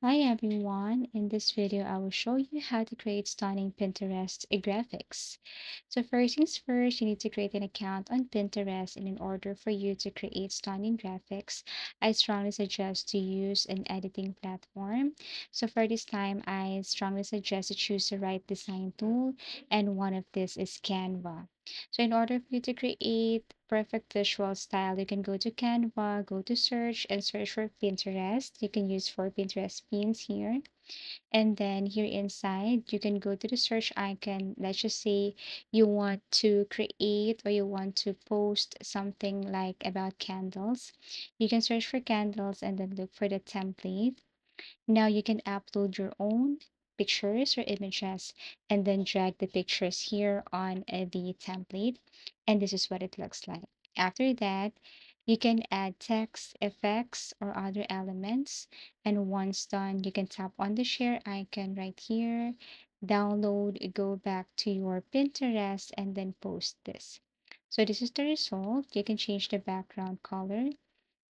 Hi everyone, in this video I will show you how to create stunning Pinterest graphics. So first things first, you need to create an account on Pinterest, and in order for you to create stunning graphics, I strongly suggest to use an editing platform. So for this time, I strongly suggest to choose the right design tool, and one of this is Canva. So in order for you to create perfect visual style, you can go to Canva, go to search and search for Pinterest. You can use for Pinterest pins here. And then here inside, you can go to the search icon. Let's just say you want to create or you want to post something like about candles. You can search for candles and then look for the template. Now you can upload your own pictures or images and then drag the pictures here on the template. And this is what it looks like. After that, you can add text, effects, or other elements. And once done, you can tap on the share icon right here, download, go back to your Pinterest, and then post this. So this is the result. You can change the background color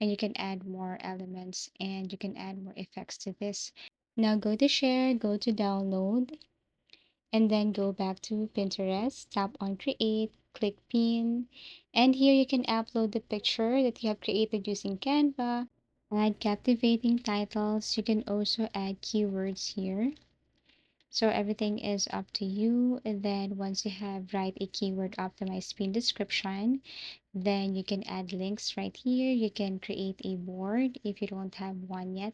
and you can add more elements and you can add more effects to this. Now go to share, go to download, and then go back to Pinterest, tap on create, click pin, and here you can upload the picture that you have created using Canva, add captivating titles. You can also add keywords here. So everything is up to you. And then once you have write a keyword optimized pin description, then you can add links right here. You can create a board if you don't have one yet.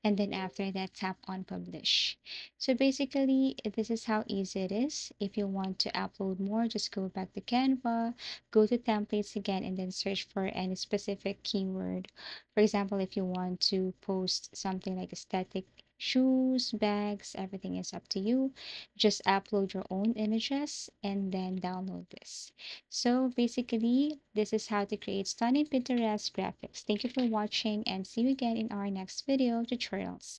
And then after that, tap on publish. So basically, this is how easy it is. If you want to upload more, just go back to Canva, go to templates again, and then search for any specific keyword. For example, if you want to post something like aesthetic shoes, bags, everything is up to you. Just upload your own images and then download this. So basically, this is how to create stunning Pinterest graphics. Thank you for watching and see you again in our next video tutorials.